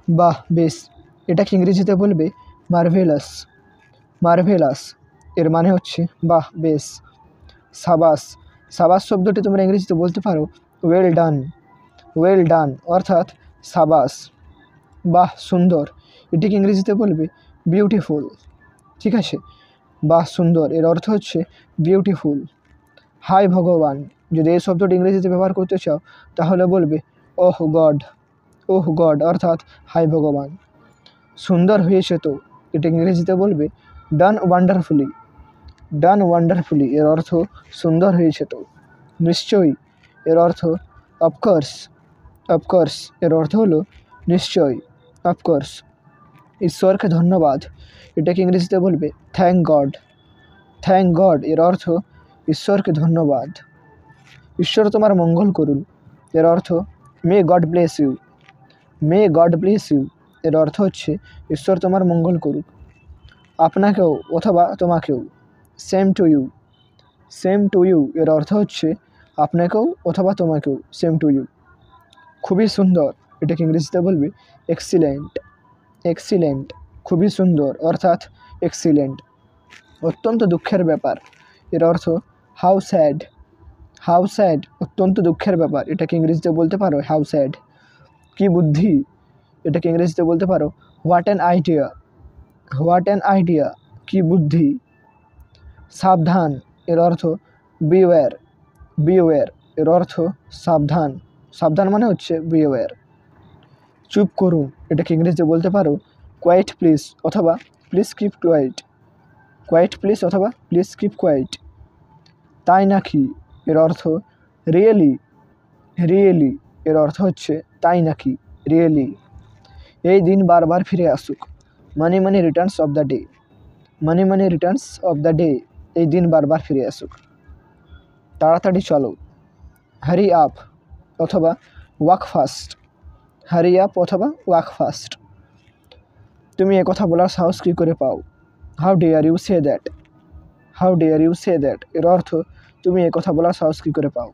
বাহ বেশ। এটাকে ইংরেজিতে বলবে মার্ভেলাস। মার্ভেলাস এর মানে হচ্ছে বাহ বেশ। সাবাস। সাবাস শব্দটি তোমরা ইংরেজিতে বলতে পারো ওয়েল ডান। ওয়েল ডান অর্থাৎ সাবাস। বাহ সুন্দর, এটিকে ইংরেজিতে বলবে বিউটিফুল। ঠিক আছে, বাহ সুন্দর এর অর্থ হচ্ছে বিউটিফুল। হাই ভগবান, যদি এই শব্দটি ইংরেজিতে ব্যবহার করতে চাও তাহলে বলবে ওহ গড। ওহ গড অর্থাৎ হাই ভগবান। সুন্দর হয়েছে তো, এটা ইংরেজিতে বলবে ডান ওয়ান্ডারফুলি। ডান ওয়ান্ডারফুলি এর অর্থ সুন্দর হয়েছে তো। নিশ্চয়ই এর অর্থ অফকোর্স। অফকোর্স এর অর্থ হলো নিশ্চয়ই, অফকোর্স। ঈশ্বরকে ধন্যবাদ, এটাকে ইংরেজিতে বলবে থ্যাংক গড। থ্যাংক গড এর অর্থ ঈশ্বরকে ধন্যবাদ। ঈশ্বর তোমার মঙ্গল করুন, এর অর্থ may God bless you. May God bless you এর অর্থ হচ্ছে ঈশ্বর তোমার মঙ্গল করুক। আপনাকেও অথবা তোমাকেও। Same to you. Same to you এর অর্থ হচ্ছে আপনাকেও অথবা তোমাকেও, সেম টু ইউ। খুবই সুন্দর, এটাকে ইংরেজিতে বলবে এক্সিলেন্ট। এক্সিলেন্ট খুবই সুন্দর অর্থাৎ এক্সিলেন্ট। অত্যন্ত দুঃখের ব্যাপার এর অর্থ হাউ স্যাড। হাউ স্যাড অত্যন্ত দুঃখের ব্যাপার, এটাকে ইংরেজিতে বলতে পারো হাউ স্যাড। কি বুদ্ধি, এটাকে ইংরেজিতে বলতে পারো what an idea. What an idea কি বুদ্ধি। সাবধান এর অর্থ বিওয়্যার। বিওয়্যার এর অর্থ সাবধান। সাবধান মানে হচ্ছে বিওয়্যার। চুপ করুন, এটাকে ইংরেজিতে বলতে পারো কোয়াইট প্লিজ অথবা please keep quiet. Quite please অথবা প্লিজ কিপ কোয়াইট। তাই নাকি এর অর্থ রিয়েলি। রিয়েলি এর অর্থ হচ্ছে তাই নাকি, রিয়েলি। এই দিন বারবার ফিরে আসুক। Many many returns of the day. Many many returns of the day এই দিন বারবার ফিরে আসুক। তাড়াতাড়ি চলো। হারি আপ অথবা ওয়াক ফাস্ট। হারি আপ অথবা ওয়াক ফাস্ট। তুমি একথা বলার সাহস কী করে পাও। How dare you say that. How dare you say that এর অর্থ তুমি একথা বলার সাহস কী করে পাও।